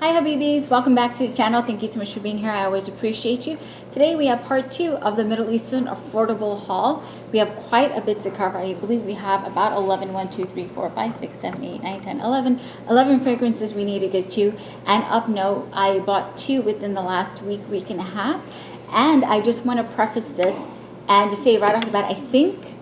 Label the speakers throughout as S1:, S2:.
S1: Hi Habibis, welcome back to the channel. Thank you so much for being here. I always appreciate you. Today we have part 2 of the Middle Eastern affordable haul. We have quite a bit to cover. I believe we have about 11, 1, 2, 3, 4, 5, 6, 7, 8, 9, 10, 11 fragrances we need to get to. And of note, I bought 2 within the last week and a half. And I just want to preface this and to say right off the bat, I think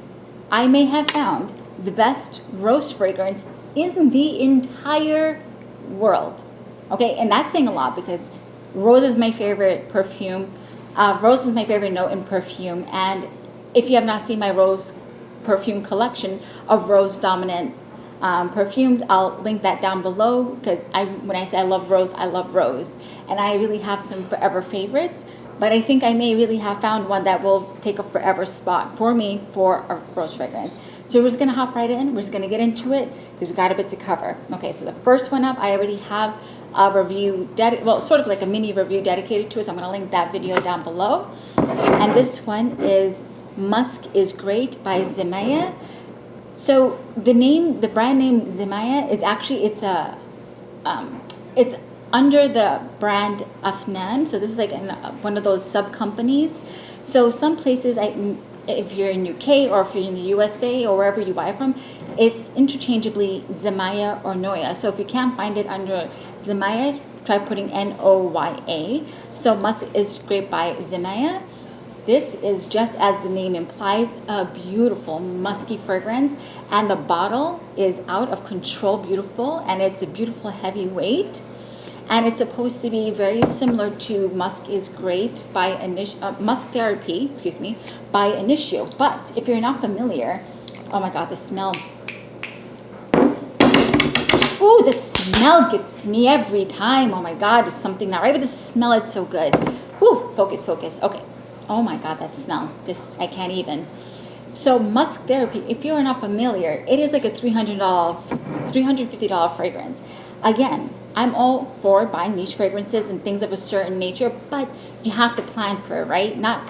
S1: I may have found the best rose fragrance in the entire world. Okay, and that's saying a lot because rose is my favorite perfume. Rose is my favorite note in perfume. And if you have not seen my rose perfume collection of rose dominant perfumes, I'll link that down below because when I say I love rose, I love rose. And I really have some forever favorites. But I think I may really have found one that will take a forever spot for me for a rose fragrance. So we're just going to hop right in. We're just going to get into it because we got a bit to cover. Okay, so the first one up, I already have a review, sort of like a mini review dedicated to it. So I'm going to link that video down below. And this one is Musk is Great by Zemaya. So the brand name Zemaya is actually, it's under the brand Afnan. So this is like one of those sub companies. So some places, if you're in UK or if you're in the USA or wherever you buy from, it's interchangeably Zemaya or Noya. So if you can't find it under Zemaya, try putting Noya. So Musk is Great by Zemaya. This is, just as the name implies, a beautiful musky fragrance, and the bottle is out of control beautiful, and it's a beautiful heavy weight. And it's supposed to be very similar to Musk is Great by Musk Therapy, by Initio. But if you're not familiar, oh my God, the smell. Ooh, the smell gets me every time. Oh my God, there's something not right with the smell. It's so good. Ooh, focus. Okay. Oh my God, that smell. I can't even. So Musk Therapy, if you're not familiar, it is like a $350 fragrance. Again, I'm all for buying niche fragrances and things of a certain nature, but you have to plan for it, right? Not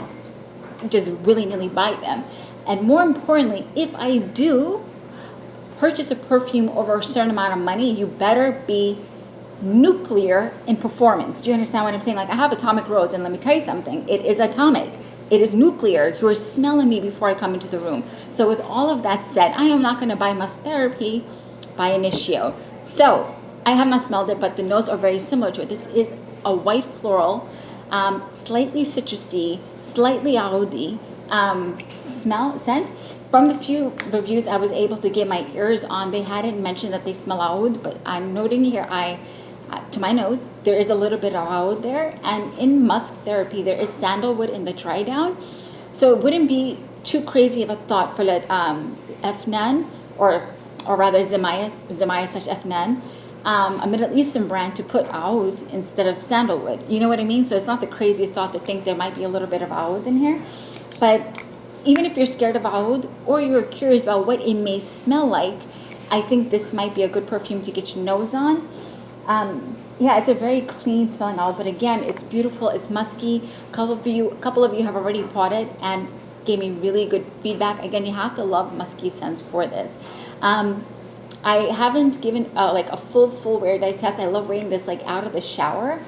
S1: just willy-nilly buy them. And more importantly, if I do purchase a perfume over a certain amount of money, you better be nuclear in performance. Do you understand what I'm saying? Like, I have Atomic Rose, and let me tell you something. It is atomic. It is nuclear. You're smelling me before I come into the room. So with all of that said, I am not going to buy Musk Therapy by Initio. So I have not smelled it, but the notes are very similar to it. This is a white floral, slightly citrusy, slightly oudi scent. From the few reviews I was able to get my ears on, they hadn't mentioned that they smell oud, but I'm noting here, to my notes, there is a little bit of oud there. And in Musk Therapy, there is sandalwood in the dry down. So it wouldn't be too crazy of a thought for Afnan, or rather Zemaya / Afnan, a Middle Eastern brand, to put oud instead of sandalwood. You know what I mean? So it's not the craziest thought to think there might be a little bit of oud in here. But even if you're scared of oud or you're curious about what it may smell like, I think this might be a good perfume to get your nose on. Yeah, it's a very clean smelling oud, but again, it's beautiful, it's musky. A couple of you have already bought it and gave me really good feedback. Again, you have to love musky scents for this. I haven't given like a full wear day test. I love wearing this like out of the shower.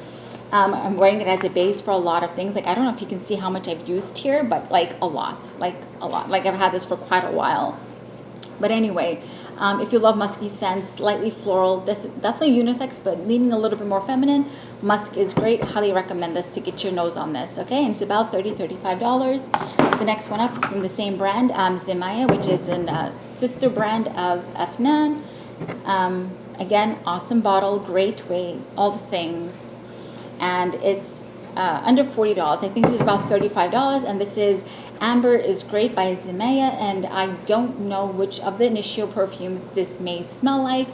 S1: I'm wearing it as a base for a lot of things. Like, I don't know if you can see how much I've used here, but like a lot. Like I've had this for quite a while. But anyway, if you love musky scents, slightly floral, definitely unisex, but leaning a little bit more feminine, Musk is Great. Highly recommend this to get your nose on this. Okay, and it's about $35. The next one up is from the same brand, Zemaya, which is a sister brand of Afnan. Again, awesome bottle, great weight, all the things. And it's under $40. I think this is about $35. And this is Amber is Great by Zemaya. And I don't know which of the Initio perfumes this may smell like.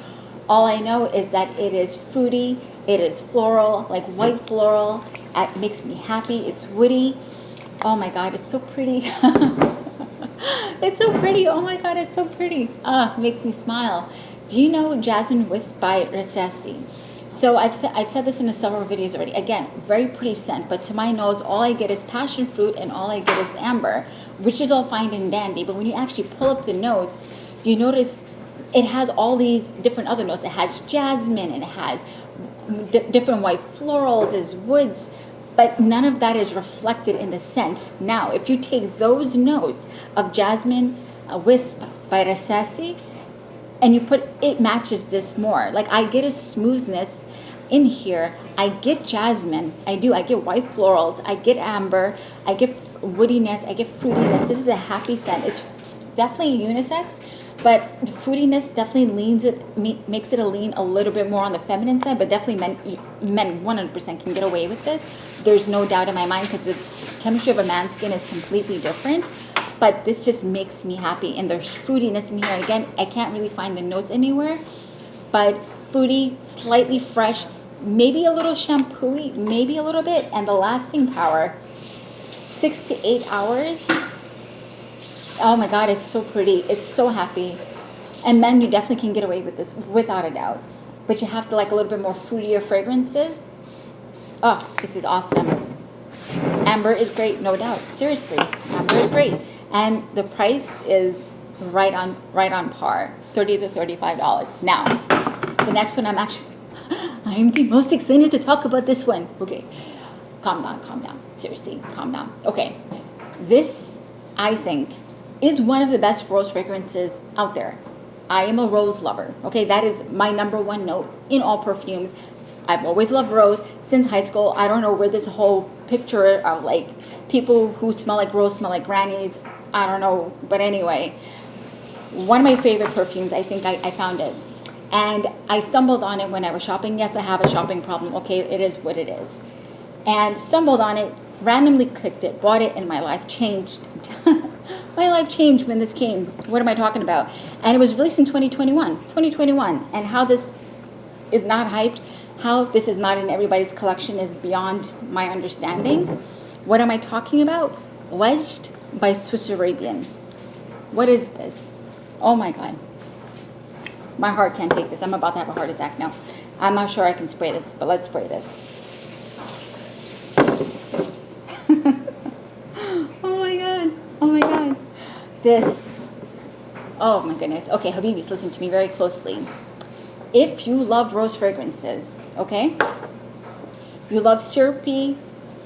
S1: All I know is that it is fruity, it is floral, like white floral. It makes me happy. It's woody. Oh my God, it's so pretty. It's so pretty. Oh my God, it's so pretty. Makes me smile. Do you know Jasmine Wisp by Recessi? So I've said this in several videos already. Again, very pretty scent, but to my nose, all I get is passion fruit and all I get is amber, which is all fine and dandy. But when you actually pull up the notes, you notice it has all these different other notes. It has jasmine, and it has different white florals, as woods, but none of that is reflected in the scent. Now, if you take those notes of jasmine, wisp by Rasasi, and you put, it matches this more. Like, I get a smoothness in here. I get jasmine. I get white florals. I get amber. I get woodiness. I get fruitiness. This is a happy scent. It's definitely unisex, but the fruitiness definitely makes it lean a little bit more on the feminine side, but definitely men 100% can get away with this. There's no doubt in my mind, because the chemistry of a man's skin is completely different. But this just makes me happy. And there's fruitiness in here. Again, I can't really find the notes anywhere, but fruity, slightly fresh, maybe a little shampoo-y, maybe a little bit. And the lasting power, 6 to 8 hours. Oh my God, it's so pretty. It's so happy. And men, you definitely can get away with this without a doubt. But you have to like a little bit more fruitier fragrances. Oh, this is awesome. Amber is great, no doubt. Seriously, amber is great. And the price is right on par, $30 to $35. Now, the next one I'm the most excited to talk about this one. Okay, calm down. Seriously, calm down. Okay, this, I think, is one of the best rose fragrances out there. I am a rose lover. Okay, that is my number one note in all perfumes. I've always loved rose since high school. I don't know where this whole picture of like people who smell like rose smell like grannies. I don't know. But anyway, one of my favorite perfumes, I think I found it. And I stumbled on it when I was shopping. Yes, I have a shopping problem. Okay, it is what it is. And stumbled on it, randomly clicked it, bought it, and my life changed. My life changed when this came. What am I talking about? And it was released in 2021. And how this is not hyped, how this is not in everybody's collection is beyond my understanding. What am I talking about? WAJD by Swiss Arabian. What is this? Oh my God. My heart can't take this. I'm about to have a heart attack now. I'm not sure I can spray this, but let's spray this. Oh my God. This, oh my goodness. Okay, Habibis, listen to me very closely. If you love rose fragrances, okay? You love syrupy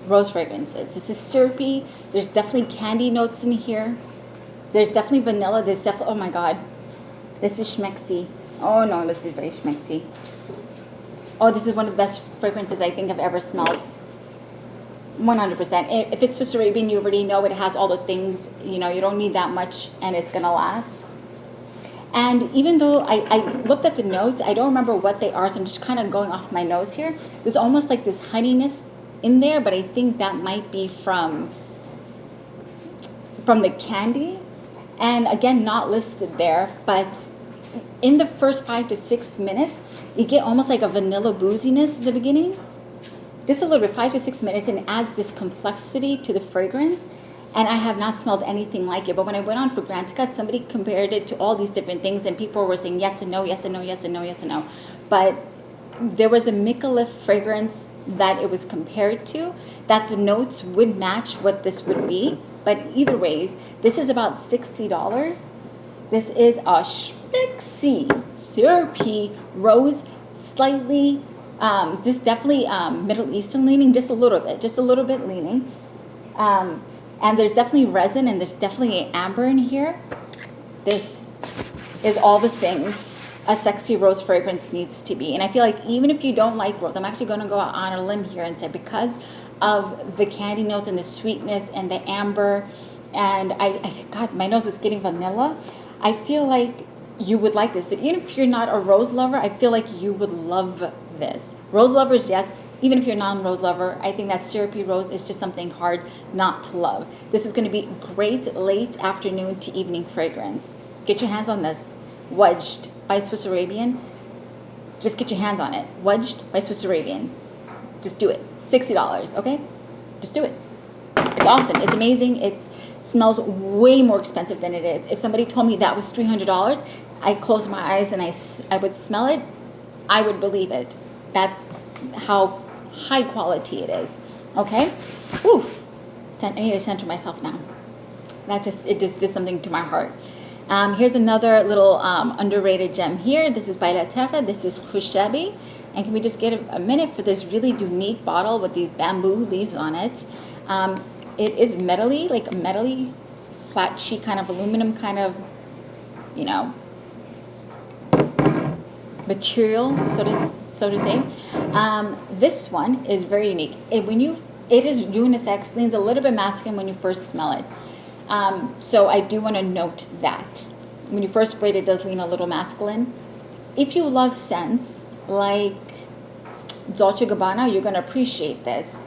S1: rose fragrances. This is syrupy. There's definitely candy notes in here. There's definitely vanilla. There's definitely, oh my God. This is schmexy. Oh no, this is very schmexy. Oh, this is one of the best fragrances I think I've ever smelled. 100%. If it's Swiss Arabian, you already know it has all the things, you know, you don't need that much and it's going to last. And even though I looked at the notes, I don't remember what they are, so I'm just kind of going off my nose here. There's almost like this honeyness in there, but I think that might be from the candy. And again, not listed there, but in the first 5 to 6 minutes, you get almost like a vanilla booziness at the beginning. Just a little bit, 5 to 6 minutes, and it adds this complexity to the fragrance. And I have not smelled anything like it. But when I went on for Grant Cut, somebody compared it to all these different things, and people were saying yes and no, yes and no, yes and no, yes and no. But there was a Micallef fragrance that it was compared to, that the notes would match what this would be. But either way, this is about $60. This is a schmexy, syrupy rose, slightly, this definitely Middle Eastern leaning, just a little bit leaning. And there's definitely resin, and there's definitely amber in here. This is all the things a sexy rose fragrance needs to be. And I feel like even if you don't like rose, I'm actually going to go out on a limb here and say, because of the candy notes and the sweetness and the amber, and God, my nose is getting vanilla. I feel like you would like this. So even if you're not a rose lover, I feel like you would love this. Rose lovers, yes. Even if you're a non-rose lover, I think that syrupy rose is just something hard not to love. This is going to be great late afternoon to evening fragrance. Get your hands on this. WAJD by Swiss Arabian. Just get your hands on it. WAJD by Swiss Arabian. Just do it. $60, okay? Just do it. It's awesome. It's amazing. It smells way more expensive than it is. If somebody told me that was $300, I close my eyes and I would smell it, I would believe it. That's how high quality it is. Okay? Whew. I need to center myself now. It just did something to my heart. Here's another little underrated gem here. This is by LATTAFA. This is Kushabi. And can we just get a minute for this really unique bottle with these bamboo leaves on it? It is metally, like a metally, flat sheet kind of aluminum kind of, you know, material, so to say. This one is very unique. It is unisex, leans a little bit masculine when you first smell it. So I do want to note that when you first spray it, it does lean a little masculine. If you love scents like Dolce & Gabbana, you're going to appreciate this.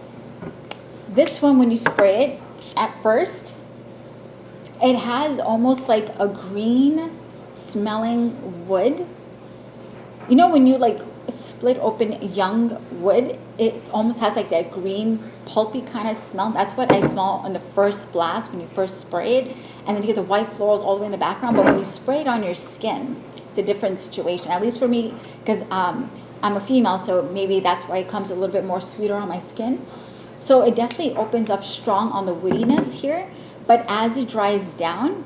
S1: This one, when you spray it at first, it has almost like a green smelling wood. You know when you like split open young wood, it almost has like that green pulpy kind of smell. That's what I smell on the first blast when you first spray it, and then you get the white florals all the way in the background. But when you spray it on your skin, it's a different situation, at least for me, because I'm a female, so maybe that's why it comes a little bit more sweeter on my skin. So it definitely opens up strong on the woodiness here, but as it dries down,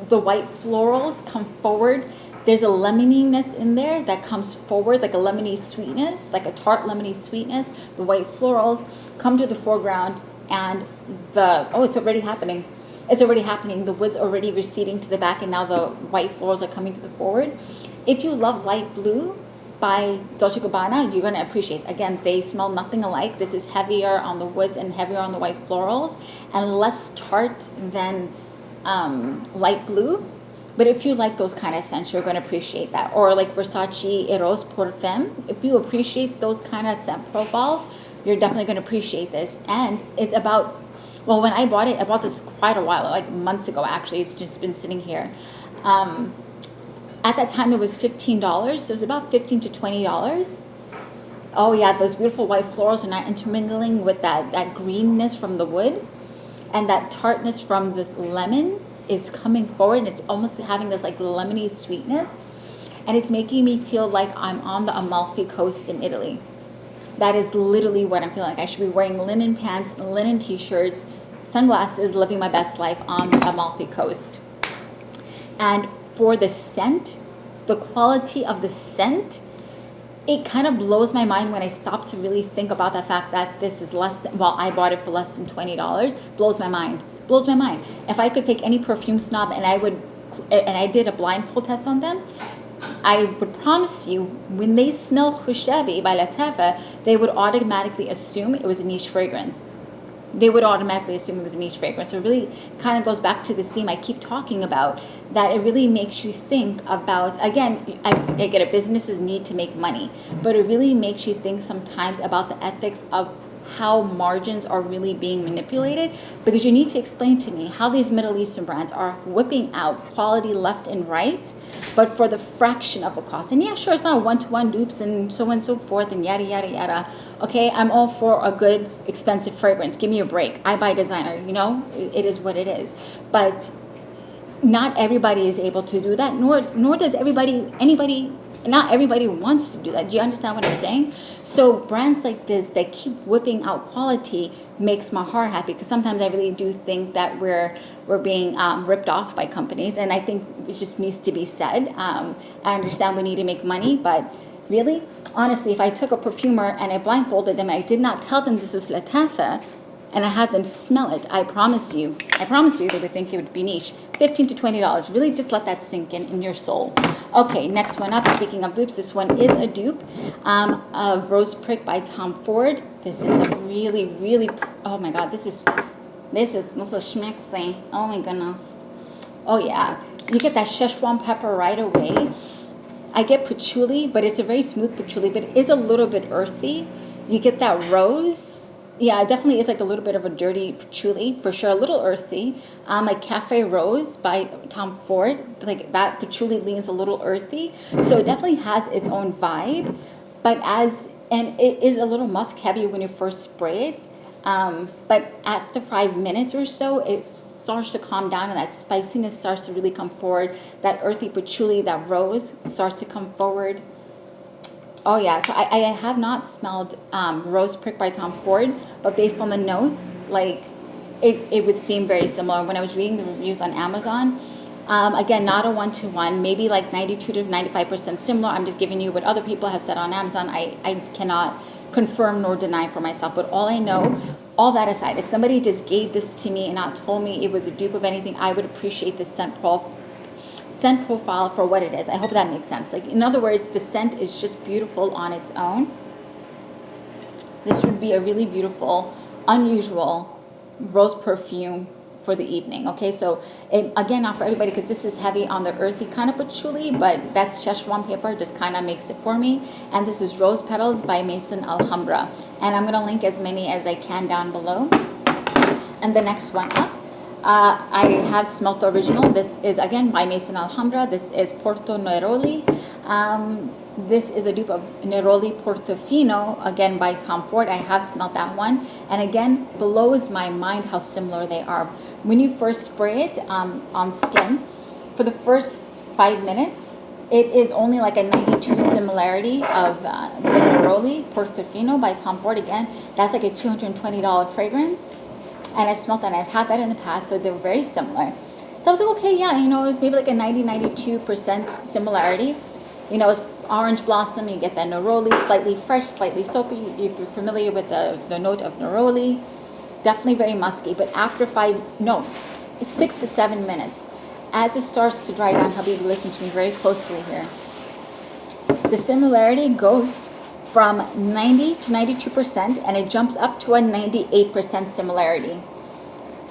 S1: the white florals come forward. There's a lemoniness in there that comes forward, like a lemony sweetness, like a tart lemony sweetness. The white florals come to the foreground, and it's already happening. It's already happening. The wood's already receding to the back, and now the white florals are coming to the forward. If you love light blue by Dolce & Gabbana, you're going to appreciate. Again, they smell nothing alike. This is heavier on the woods and heavier on the white florals, and less tart than light blue. But if you like those kind of scents, you're going to appreciate that. Or like Versace Eros Perfume. If you appreciate those kind of scent profiles, you're definitely going to appreciate this. And it's about, well, when I bought it, I bought this quite a while, like months ago actually. It's just been sitting here. At that time, it was $15, so it was about $15 to $20. Oh yeah, those beautiful white florals are not intermingling with that greenness from the wood, and that tartness from the lemon is coming forward, and it's almost having this like lemony sweetness, and it's making me feel like I'm on the Amalfi Coast in Italy. That is literally what I'm feeling like. I should be wearing linen pants, linen t-shirts, sunglasses, living my best life on the Amalfi Coast. And for the scent, the quality of the scent, it kind of blows my mind when I stop to really think about the fact that this is less than, well, I bought it for less than $20. Blows my mind. Blows my mind. If I could take any perfume snob and I did a blindfold test on them, I would promise you, when they smell Kushabi by LATTAFA, they would automatically assume it was a niche fragrance. They would automatically assume it was a niche fragrance. So it really kind of goes back to this theme I keep talking about, that it really makes you think about, again, I get it, businesses need to make money, but it really makes you think sometimes about the ethics of how margins are really being manipulated, because you need to explain to me how these Middle Eastern brands are whipping out quality left and right, but for the fraction of the cost. And yeah, sure, it's not one-to-one dupes and so forth and yada, yada, yada. Okay, I'm all for a good, expensive fragrance. Give me a break. I buy designer, you know? It is what it is. But not everybody is able to do that, nor does not everybody wants to do that. Do you understand what I'm saying? So brands like this that keep whipping out quality makes my heart happy, because sometimes I really do think that we're being ripped off by companies, and I think it just needs to be said. I understand we need to make money, but really, honestly, if I took a perfumer and I blindfolded them and I did not tell them this was LATTAFA, and I had them smell it, I promise you, they would think it would be niche. $15 to $20. Really just let that sink in your soul. Okay, next one up. Speaking of dupes, this one is a dupe of Rose Prick by Tom Ford. This is a really, really, oh my God, this is schmexy. Oh my goodness. Oh yeah, you get that Szechuan pepper right away. I get patchouli, but it's a very smooth patchouli, but it is a little bit earthy. You get that rose. Yeah, it definitely is like a little bit of a dirty patchouli, for sure, a little earthy. Like Cafe Rose by Tom Ford, like that patchouli leans a little earthy. So it definitely has its own vibe, and it is a little musk heavy when you first spray it. But after 5 minutes or so, it starts to calm down, and that spiciness starts to really come forward. That earthy patchouli, that rose starts to come forward. Oh yeah, so I have not smelled Rose Prick by Tom Ford, but based on the notes, like it would seem very similar. When I was reading the reviews on Amazon, Again, not a one-to-one, maybe like 92 to 95% similar. I'm just giving you what other people have said on Amazon. I cannot confirm nor deny for myself, but all I know, all that aside, if somebody just gave this to me and not told me it was a dupe of anything, I would appreciate the scent profile for what it is. I hope that makes sense. Like, in other words, the scent is just beautiful on its own. This would be a really beautiful, unusual rose perfume for the evening. Okay, so again, not for everybody, because this is heavy on the earthy kind of patchouli, but that's Szechuan pepper, just kind of makes it for me. And this is Rose Petals by Maison Alhambra, and I'm going to link as many as I can down below. And the next one up, I have Smelt Original. This is again by Maison Alhambra. This is PORTO NEROLI. This is a dupe of NEROLI Portofino, again by Tom Ford. I have smelled that one, and again, blows my mind how similar they are. When you first spray it on skin, for the first 5 minutes, it is only like a 92 similarity of the NEROLI Portofino by Tom Ford. Again, that's like a $220 fragrance, and I smelled that, and I've had that in the past, so they're very similar. So I was like, okay, yeah, you know, it was maybe like a 92% similarity. You know, it's orange blossom, you get that neroli, slightly fresh, slightly soapy. If you're familiar with the note of neroli, definitely very musky. But after it's 6 to 7 minutes. As it starts to dry down, Habibi, listen to me very closely here. The similarity goes from 90 to 92%, and it jumps up to a 98% similarity.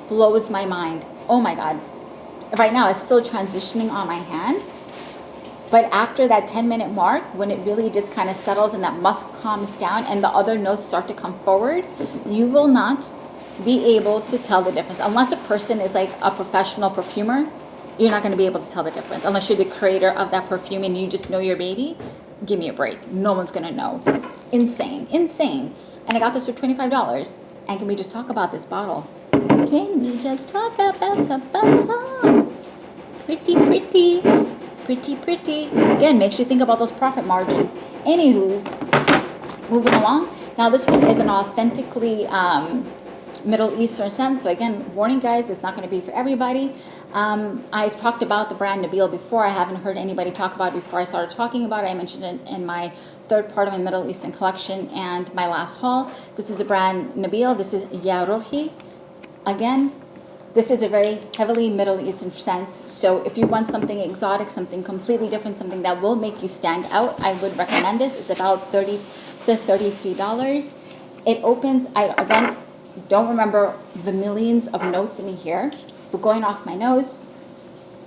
S1: Blows my mind. Oh my God. Right now, it's still transitioning on my hand. But after that 10-minute mark, when it really just kind of settles and that musk calms down and the other notes start to come forward, you will not be able to tell the difference. Unless a person is like a professional perfumer, you're not going to be able to tell the difference. Unless you're the creator of that perfume and you just know your baby, give me a break. No one's going to know. Insane, insane. And I got this for $25. And can we just talk about this bottle? Can we just talk about the bottle? Pretty, pretty. Pretty, pretty. Again, makes you think about those profit margins. Anywho's, moving along. Now, this one is an authentically Middle Eastern scent. So again, warning guys, it's not going to be for everybody. I've talked about the brand Nabil before. I haven't heard anybody talk about it before I started talking about it. I mentioned it in my third part of my Middle Eastern collection and my last haul. This is the brand Nabil. This is Ya Ruhi. Again, this is a very heavily Middle Eastern scent, so if you want something exotic, something completely different, something that will make you stand out, I would recommend this. It's about $30 to $33. It opens, I again don't remember the millions of notes in here, but going off my notes,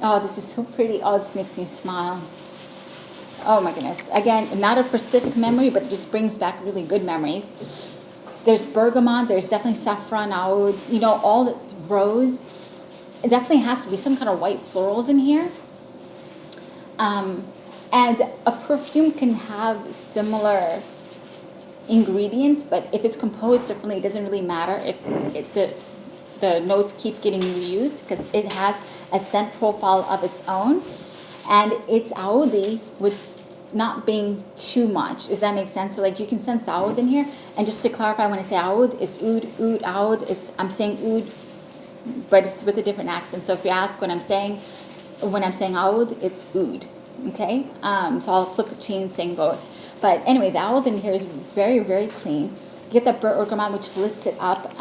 S1: oh, this is so pretty. Oh, this makes me smile. Oh my goodness. Again, not a specific memory, but it just brings back really good memories. There's bergamot, there's definitely saffron, oud, you know, all the rose. It definitely has to be some kind of white florals in here. And a perfume can have similar ingredients, but if it's composed differently, it doesn't really matter if the notes keep getting reused, because it has a scent profile of its own, and it's oudi with not being too much. Does that make sense? So like you can sense the oud in here. And just to clarify, when I say oud, it's oud, oud. I'm saying oud, but it's with a different accent. So if you ask when I'm saying oud, it's oud. Okay? So I'll flip between saying both. But anyway, the oud in here is very, very clean. You get that bergamot, which lifts it up.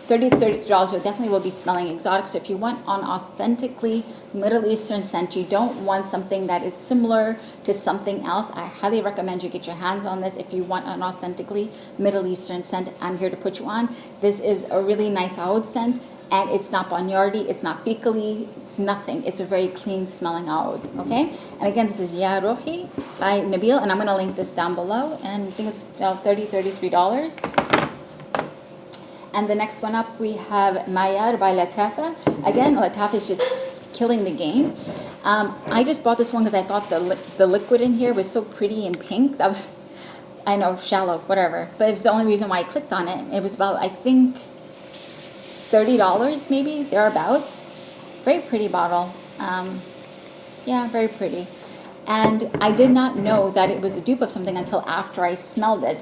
S1: $30 to $33, you definitely will be smelling exotic. So if you want an authentically Middle Eastern scent, you don't want something that is similar to something else, I highly recommend you get your hands on this. If you want an authentically Middle Eastern scent, I'm here to put you on. This is a really nice oud scent, and it's not barnyardy, it's not fecally, it's nothing. It's a very clean smelling oud, okay? And again, this is Ya Ruhi by Nabil, and I'm going to link this down below, and I think it's $30, $33. And the next one up, we have MAYAR by LATTAFA. Again, LATTAFA is just killing the game. I just bought this one because I thought the liquid in here was so pretty and pink. That was, I know, shallow, whatever. But it was the only reason why I clicked on it. It was about, I think, $30 maybe, thereabouts. Very pretty bottle. Yeah, very pretty. And I did not know that it was a dupe of something until after I smelled it.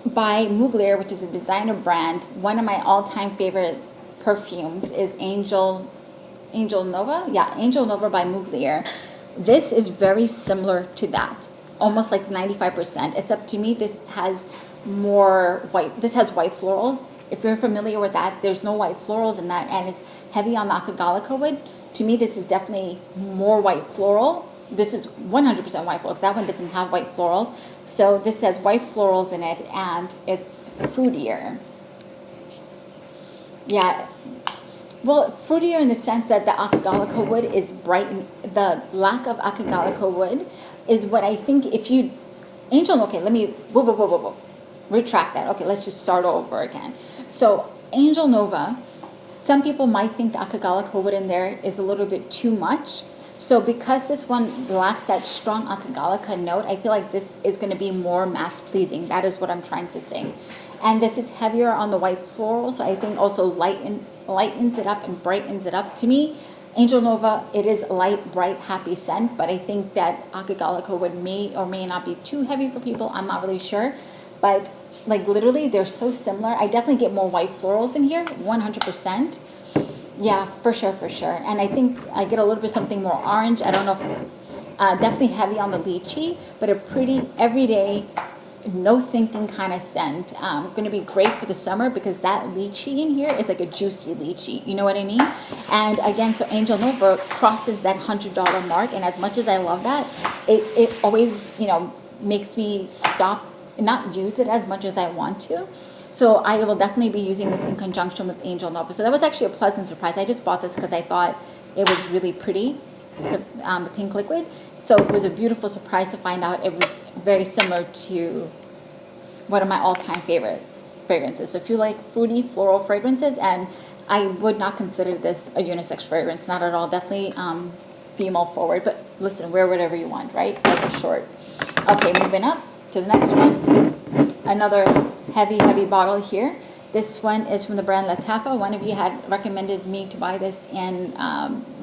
S1: By Mugler, which is a designer brand, one of my all-time favorite perfumes is Angel Angel Nova. Yeah, Angel Nova by Mugler. This is very similar to that, almost like 95%, except to me this has more white. This has white florals. If you're familiar with that, there's no white florals in that, and it's heavy on the Akagalica wood. To me, this is definitely more white floral. This is 100% white floral. That one doesn't have white florals. So this has white florals in it, and it's fruitier. Yeah. Well, fruitier in the sense that the Akagalica wood is bright, and the lack of Akagalica wood is what I think if you, Angel, okay, let me, whoa. Retract that. Okay, let's just start over again. So Angel Nova, some people might think the Akagalica wood in there is a little bit too much. So because this one lacks that strong Akagalica note, I feel like this is going to be more mass pleasing. That is what I'm trying to say. And this is heavier on the white floral, so I think also lightens it up and brightens it up. To me, Angel Nova, it is light, bright, happy scent, but I think that Akagalica wood may or may not be too heavy for people. I'm not really sure. But like literally, they're so similar. I definitely get more white florals in here, 100%. Yeah, for sure. And I think I get a little bit something more orange. I don't know, definitely heavy on the lychee, but a pretty everyday, no thinking kind of scent. Going to be great for the summer because that lychee in here is like a juicy lychee. You know what I mean? And again, so Angel Nova crosses that $100 mark, and as much as I love that, it always, makes me stop, not use it as much as I want to. So I will definitely be using this in conjunction with Angel Nova. So that was actually a pleasant surprise. I just bought this because I thought it was really pretty, the pink liquid. So it was a beautiful surprise to find out it was very similar to one of my all-time favorite fragrances. So if you like fruity floral fragrances, and I would not consider this a unisex fragrance, not at all. Definitely female forward, but listen, wear whatever you want, right? Life is short. Okay, moving up to the next one. Another heavy bottle here. This one is from the brand LATTAFA. One of you had recommended me to buy this in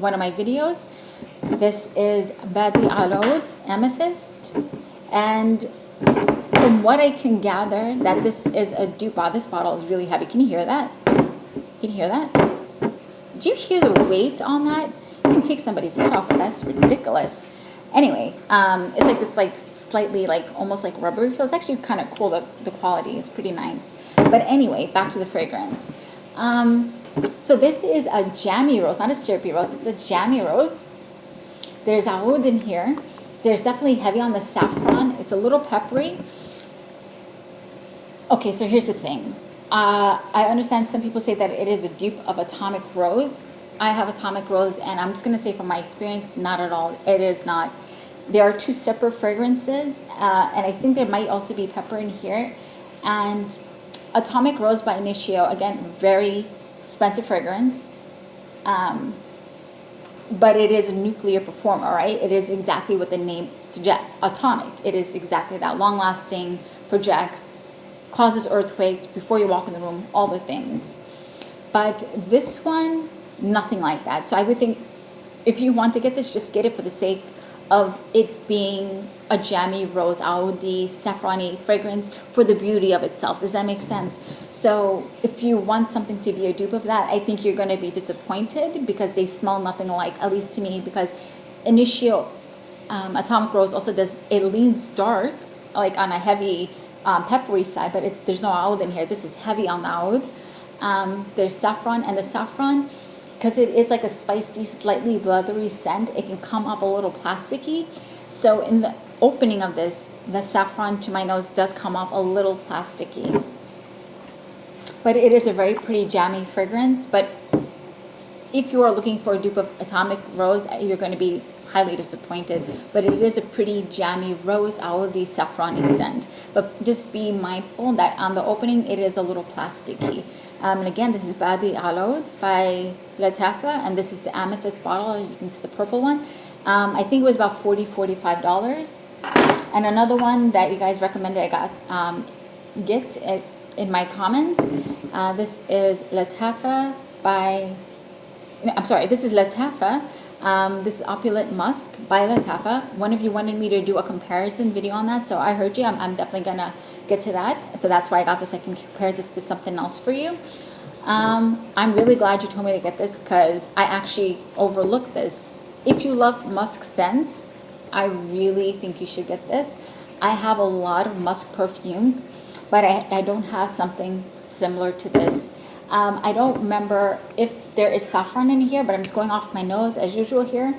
S1: one of my videos. This is Badi Aloud's Amethyst. And from what I can gather, that this is a dupe. Wow, this bottle is really heavy. Can you hear that? Can you hear that? Do you hear the weight on that? You can take somebody's head off, but that's ridiculous. Anyway, it's like this, like slightly, like almost like rubbery feel. It's actually kind of cool. The quality, it's pretty nice. But anyway, back to the fragrance. So this is a jammy rose, not a syrupy rose. It's a jammy rose. There's oud in here. There's definitely heavy on the saffron. It's a little peppery. Okay, so here's the thing. I understand some people say that it is a dupe of Atomic Rose. I have Atomic Rose, and I'm just going to say from my experience, not at all. It is not. There are two separate fragrances, and I think there might also be pepper in here. And Atomic Rose by Initio, again, very expensive fragrance. But it is a nuclear performer, right? It is exactly what the name suggests, atomic. It is exactly that, long-lasting, projects, causes earthquakes before you walk in the room, all the things. But this one, nothing like that. So I would think if you want to get this, just get it for the sake of it being a jammy rose, Audi, saffrony fragrance for the beauty of itself. Does that make sense? So if you want something to be a dupe of that, I think you're going to be disappointed because they smell nothing alike, at least to me, because Initio Atomic Rose also does, it leans dark, like on a heavy peppery side, but there's no oud in here. This is heavy on the oud. There's saffron, and the saffron, because it is like a spicy, slightly leathery scent, it can come up a little plasticky. So in the opening of this, the saffron to my nose does come off a little plasticky. But it is a very pretty jammy fragrance. But if you are looking for a dupe of Atomic Rose, you're going to be highly disappointed. But it is a pretty jammy rose, oily, saffrony scent. But just be mindful that on the opening, it is a little plasticky. And again, this is Badi Aloud by LATTAFA, and this is the amethyst bottle. You can see the purple one. I think it was about $45. And another one that you guys recommended, I got get it in my comments. This is LATTAFA by, I'm sorry, this is LATTAFA. This is Opulent Musk by LATTAFA. One of you wanted me to do a comparison video on that, so I heard you. I'm definitely going to get to that. So that's why I got this. I can compare this to something else for you. I'm really glad you told me to get this because I actually overlooked this. If you love musk scents, I really think you should get this. I have a lot of musk perfumes, but I don't have something similar to this. I don't remember if there is saffron in here, but I'm just going off my nose as usual here.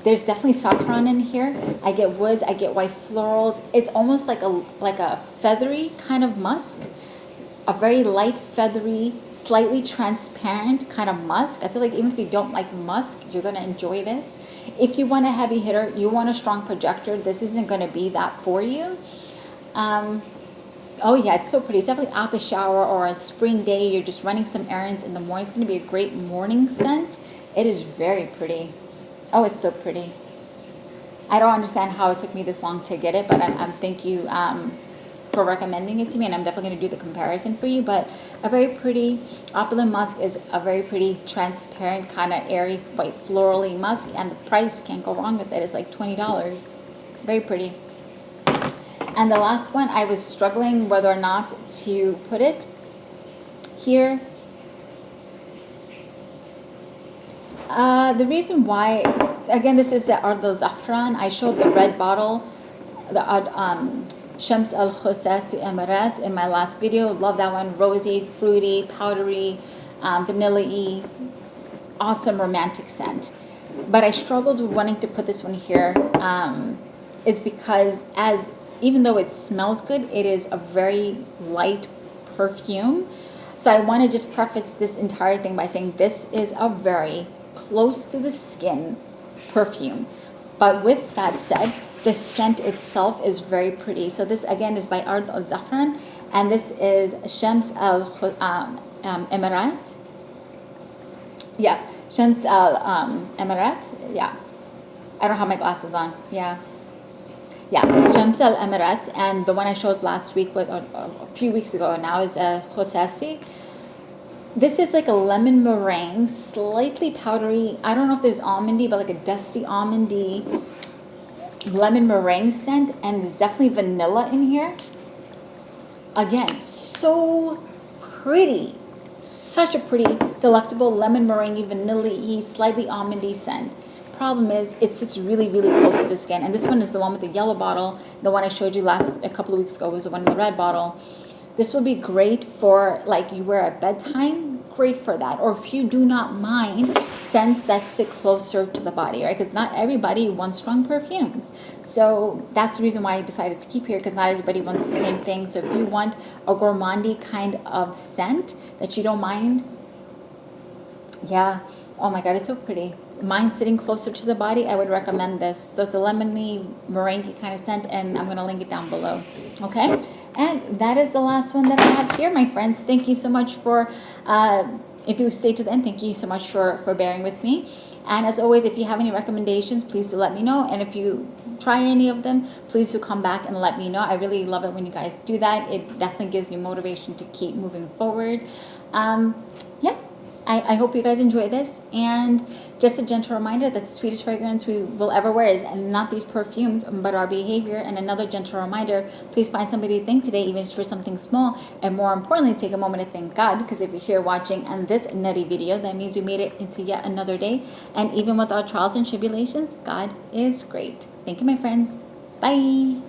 S1: There's definitely saffron in here. I get woods, I get white florals. It's almost like a feathery kind of musk. A very light, feathery, slightly transparent kind of musk. I feel like even if you don't like musk, you're going to enjoy this. If you want a heavy hitter, you want a strong projector, this isn't going to be that for you. Oh yeah, it's so pretty. It's definitely out the shower or a spring day. You're just running some errands in the morning. It's going to be a great morning scent. It is very pretty. Oh, it's so pretty. I don't understand how it took me this long to get it, but I'm thank you for recommending it to me, and I'm definitely going to do the comparison for you. But a very pretty opulent musk is a very pretty transparent kind of airy white florally musk, and the price can't go wrong with it. It's like $20. Very pretty. And the last one, I was struggling whether or not to put it here. The reason why, again, this is the Ard al-Zafran. I showed the red bottle, the Shams al-Khosasi Emirat in my last video. Love that one. Rosy, fruity, powdery, vanilla-y. Awesome romantic scent. But I struggled with wanting to put this one here. Is because even though it smells good, it is a very light perfume. So I want to just preface this entire thing by saying this is a very close to the skin perfume. But with that said, the scent itself is very pretty. So this again is by Ard al-Zafran, and this is Shams al-Emirat. Yeah, Shams al-Emirat. Yeah, I don't have my glasses on. Yeah, Shams al-Emirat, and the one I showed last week, a few weeks ago now, is Khosasi. This is like a lemon meringue, slightly powdery. I don't know if there's almondy, but like a dusty almondy lemon meringue scent, and there's definitely vanilla in here. Again, so pretty. Such a pretty, delectable lemon meringue, vanilla-y, slightly almondy scent. Problem is, it's just really, really close to the skin. And this one is the one with the yellow bottle. The one I showed you a couple of weeks ago was the one in the red bottle. This would be great for, like, you wear at bedtime, great for that. Or if you do not mind scents that sit closer to the body, right? Because not everybody wants strong perfumes. So that's the reason why I decided to keep here, because not everybody wants the same thing. So if you want a gourmandy kind of scent that you don't mind, yeah. Oh my God, it's so pretty. Mine sitting closer to the body, I would recommend this. So it's a lemony, meringue kind of scent, and I'm going to link it down below. Okay? And that is the last one that I have here, my friends. Thank you so much for, if you stayed to the end, thank you so much for bearing with me. And as always, if you have any recommendations, please do let me know. And if you try any of them, please do come back and let me know. I really love it when you guys do that. It definitely gives me motivation to keep moving forward. Yeah. I hope you guys enjoy this, and just a gentle reminder that the sweetest fragrance we will ever wear is not these perfumes, but our behavior. And another gentle reminder, please find somebody to thank today, even if it's for something small, and more importantly, take a moment to thank God, because if you're here watching and this nutty video, that means we made it into yet another day, and even with our trials and tribulations, God is great. Thank you, my friends. Bye.